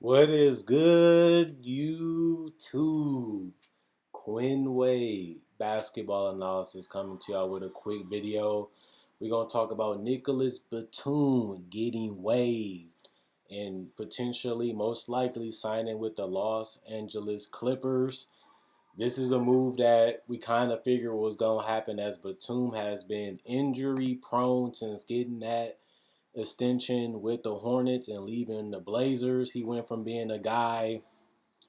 What is good, YouTube? Quinn Wade basketball analysis coming to y'all with a quick video. We're going to talk about Nicolas Batum getting waived and potentially, most likely, signing with the Los Angeles Clippers. This is a move that we kind of figured was going to happen as Batum has been injury prone since getting that extension with the Hornets and leaving the Blazers. He went from being a guy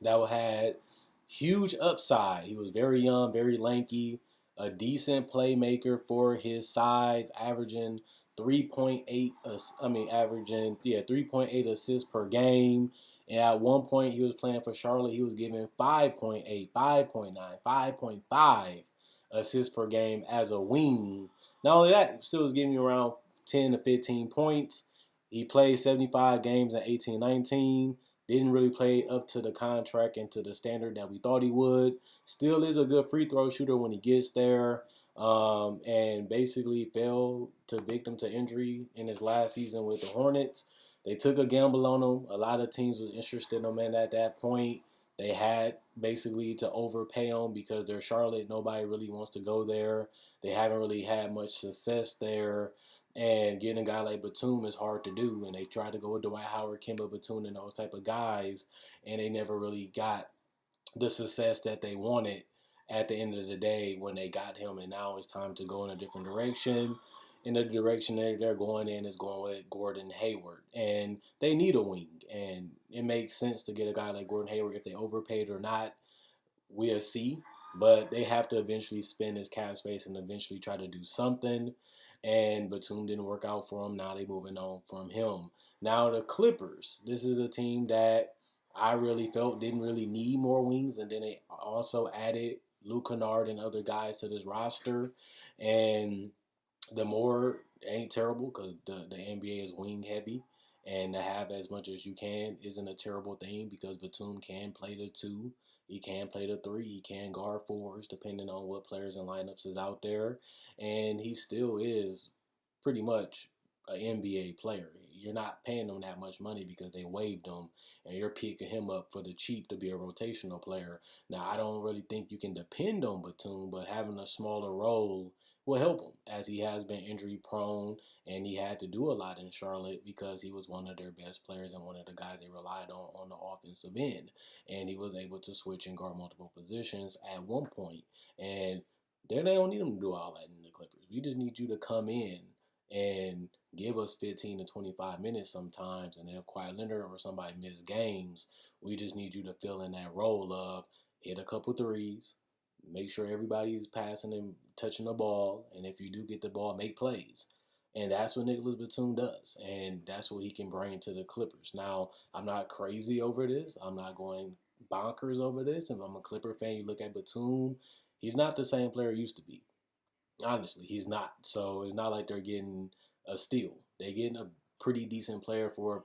that had huge upside. He was very young, very lanky, a decent playmaker for his size, averaging 3.8 3.8 assists per game. And at one point he was playing for Charlotte, he was giving 5.8, 5.9, 5.5 assists per game as a wing. Not only that, he still was giving you around 10 to 15 points. He played 75 games in 18-19. Didn't really play up to the contract and to the standard that we thought he would. Still is a good free throw shooter when he gets there. And basically fell to victim to injury in his last season with the Hornets. They took a gamble on him. A lot of teams was interested in him, and at that point, they had basically to overpay him because they're Charlotte. Nobody really wants to go there. They haven't really had much success there. And getting a guy like Batum is hard to do. And they tried to go with Dwight Howard, Kemba Batum, and those type of guys, and they never really got the success that they wanted at the end of the day when they got him. And now it's time to go in a different direction. And the direction they're going in is going with Gordon Hayward. And they need a wing. And it makes sense to get a guy like Gordon Hayward. If they overpaid or not, we'll see. But they have to eventually spend his cap space and eventually try to do something. And Batum didn't work out for him. Now they're moving on from him. Now the Clippers. This is a team that I really felt didn't really need more wings. And then they also added Luke Kennard and other guys to this roster. And the more ain't terrible because the NBA is wing heavy. And to have as much as you can isn't a terrible thing because Batum can play the two. He can play the three. He can guard fours depending on what players and lineups is out there. And he still is pretty much an NBA player. You're not paying him that much money because they waived him, and you're picking him up for the cheap to be a rotational player. Now, I don't really think you can depend on Batum, but having a smaller role will help him as he has been injury prone and he had to do a lot in Charlotte because he was one of their best players and one of the guys they relied on the offensive end. And he was able to switch and guard multiple positions at one point. And they don't need him to do all that in the Clippers. We just need you to come in and give us 15 to 25 minutes sometimes. And if Kawhi Leonard or somebody miss games, we just need you to fill in that role of hit a couple threes, make sure everybody's passing and touching the ball, and if you do get the ball, make plays. And that's what Nicolas Batum does, and that's what he can bring to the Clippers. Now, I'm not crazy over this. I'm not going bonkers over this. If I'm a Clipper fan, you look at Batum, he's not the same player he used to be. Honestly, he's not. So it's not like they're getting a steal. They're getting a pretty decent player for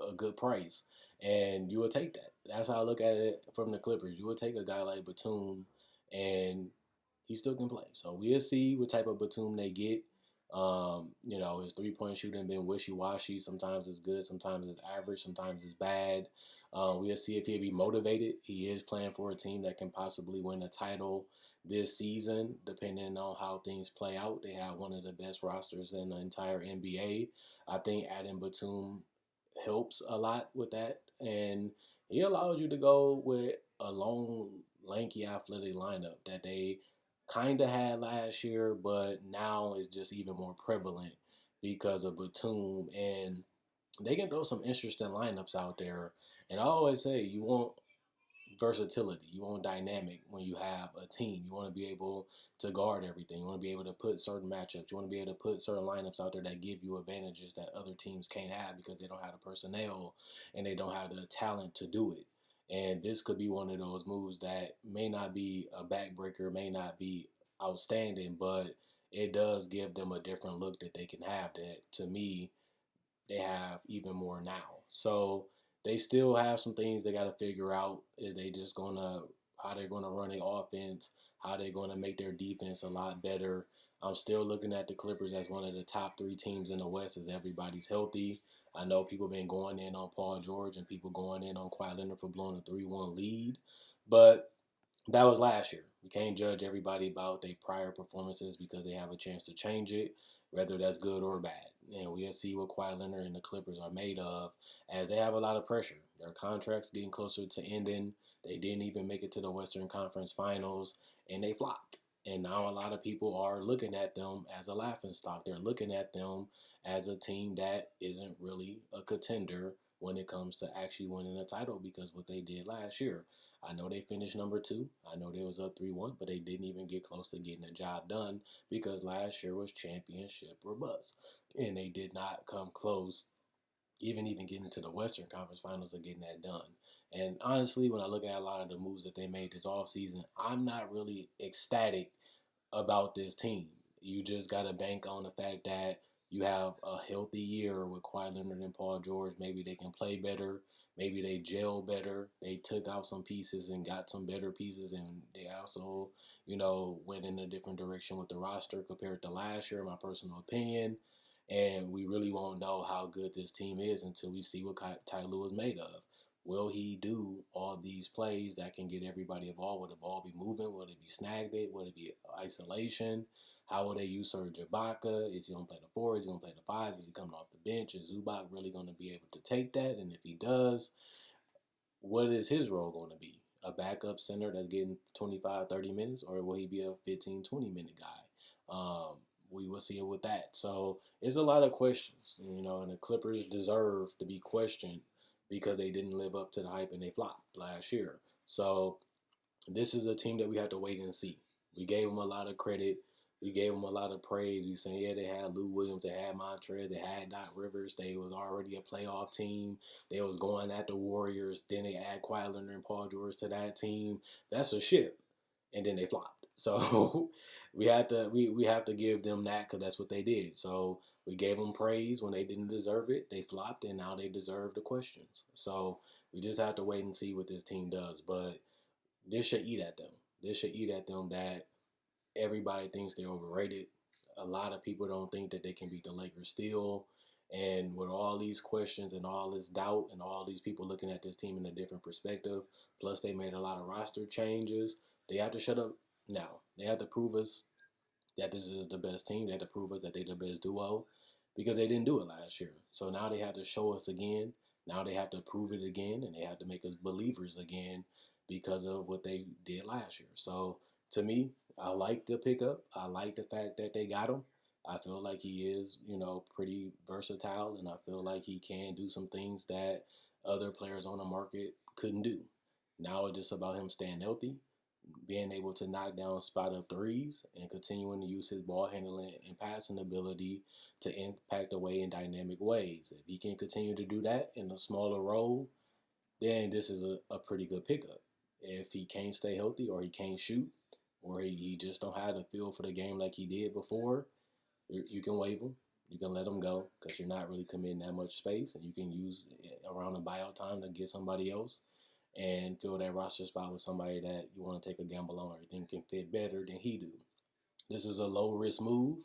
a good price, and you would take that. That's how I look at it from the Clippers. You would take a guy like Batum, and he still can play. So we'll see what type of Batum they get. His 3-point shooting been wishy-washy. Sometimes it's good, sometimes it's average, sometimes it's bad. We'll see if he'll be motivated. He is playing for a team that can possibly win a title this season, depending on how things play out. They have one of the best rosters in the entire NBA. I think adding Batum helps a lot with that, and he allows you to go with a long, lanky, athletic lineup that they kind of had last year, but now is just even more prevalent because of Batum, and they can throw some interesting lineups out there. And I always say you want versatility. You want dynamic when you have a team. You want to be able to guard everything. You want to be able to put certain matchups. You want to be able to put certain lineups out there that give you advantages that other teams can't have because they don't have the personnel and they don't have the talent to do it. And this could be one of those moves that may not be a backbreaker, may not be outstanding, but it does give them a different look that they can have that, to me, they have even more now. So they still have some things they got to figure out. Is they just gonna how they're gonna run their offense, how they're gonna make their defense a lot better. I'm still looking at the Clippers as one of the top three teams in the West as everybody's healthy. I know people been going in on Paul George and people going in on Kawhi Leonard for blowing a 3-1 lead, but that was last year. You can't judge everybody about their prior performances because they have a chance to change it, whether that's good or bad. And we'll see what Kawhi Leonard and the Clippers are made of, as they have a lot of pressure. Their contracts getting closer to ending. They didn't even make it to the Western Conference Finals, and they flopped. And now a lot of people are looking at them as a laughingstock. They're looking at them as a team that isn't really a contender when it comes to actually winning a title because what they did last year. I know they finished number two. I know they was up 3-1, but they didn't even get close to getting the job done because last year was championship or bust. And they did not come close, even getting to the Western Conference Finals of getting that done. And honestly, when I look at a lot of the moves that they made this offseason, I'm not really ecstatic about this team. You just got to bank on the fact that you have a healthy year with Kawhi Leonard and Paul George. Maybe they can play better. Maybe they gel better. They took out some pieces and got some better pieces, and they also, went in a different direction with the roster compared to last year, in my personal opinion. And we really won't know how good this team is until we see what Ty Lue is made of. Will he do all these plays that can get everybody involved? Will the ball be moving? Will it be snagged? Will it be isolation? How will they use Serge Ibaka? Is he going to play the four? Is he going to play the five? Is he coming off the bench? Is Zubac really going to be able to take that? And if he does, what is his role going to be? A backup center that's getting 25, 30 minutes? Or will he be a 15, 20-minute guy? We will see it with that. So it's a lot of questions, and the Clippers deserve to be questioned because they didn't live up to the hype and they flopped last year. So this is a team that we have to wait and see. We gave them a lot of credit. We gave them a lot of praise. We said, yeah, they had Lou Williams, they had Montrez, they had Doc Rivers. They was already a playoff team. They was going at the Warriors. Then they add Kawhi Leonard and Paul George to that team. That's a ship. And then they flopped. So we have to give them that because that's what they did. So we gave them praise when they didn't deserve it. They flopped, and now they deserve the questions. So we just have to wait and see what this team does. But this should eat at them. This should eat at them that everybody thinks they're overrated. A lot of people don't think that they can beat the Lakers still. And with all these questions and all this doubt and all these people looking at this team in a different perspective, plus they made a lot of roster changes, they have to shut up now. They have to prove us that this is the best team. They have to prove us that they're the best duo because they didn't do it last year. So now they have to show us again. Now they have to prove it again, and they have to make us believers again because of what they did last year. So to me, I like the pickup. I like the fact that they got him. I feel like he is, pretty versatile, and I feel like he can do some things that other players on the market couldn't do. Now it's just about him staying healthy, being able to knock down spot up threes, and continuing to use his ball handling and passing ability to impact the way in dynamic ways. If he can continue to do that in a smaller role, then this is a pretty good pickup. If he can't stay healthy or he can't shoot or he just don't have the feel for the game like he did before, you can waive him. You can let him go because you're not really committing that much space, and you can use around the buyout time to get somebody else and fill that roster spot with somebody that you want to take a gamble on or you think can fit better than he do. This is a low risk move.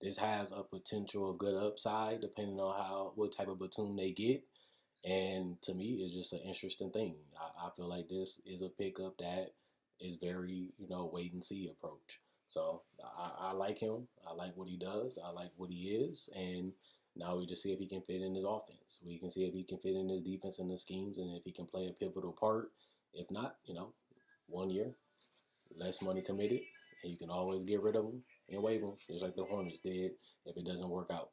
This has a potential of good upside depending on what type of Batum they get. And to me, it's just an interesting thing. I feel like this is a pickup that is very, wait and see approach. So I like him. I like what he does. I like what he is. And now we just see if he can fit in his offense. We can see if he can fit in his defense and the schemes and if he can play a pivotal part. If not, 1 year, less money committed, and you can always get rid of them and waive them, just like the Hornets did if it doesn't work out.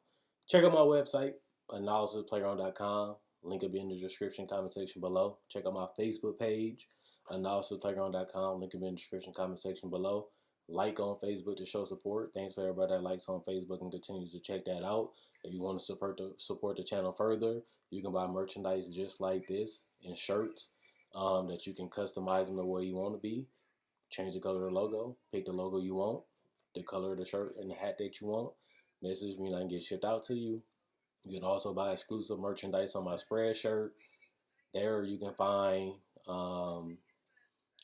Check out my website, analysisplayground.com. Link will be in the description comment section below. Check out my Facebook page, analysisplayground.com. Link will be in the description comment section below. Like on Facebook to show support. Thanks for everybody that likes on Facebook and continues to check that out. If you want to support the channel further, you can buy merchandise just like this and shirts that you can customize them the way you want to be. Change the color of the logo. Pick the logo you want, the color of the shirt and the hat that you want. Message me and I can get shipped out to you. You can also buy exclusive merchandise on my spread shirt. There you can find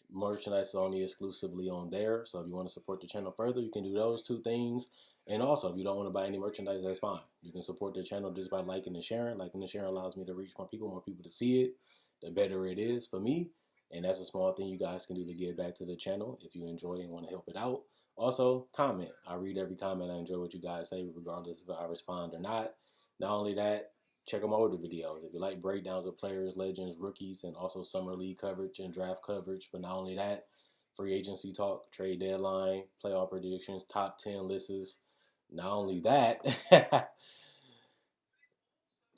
merchandise only exclusively on there. So if you want to support the channel further, you can do those two things. And also, if you don't want to buy any merchandise, that's fine. You can support the channel just by liking and sharing. Liking and sharing allows me to reach more people to see it. The better it is for me. And that's a small thing you guys can do to give back to the channel if you enjoy and want to help it out. Also, comment. I read every comment. I enjoy what you guys say, regardless if I respond or not. Not only that, check out my older videos. If you like breakdowns of players, legends, rookies, and also summer league coverage and draft coverage. But not only that, free agency talk, trade deadline, playoff predictions, top 10 lists. Not only that,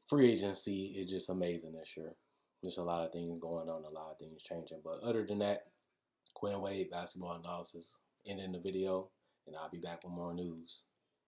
free agency is just amazing this year. There's a lot of things going on, a lot of things changing. But other than that, Quinn Wade basketball analysis ending the video, and I'll be back with more news.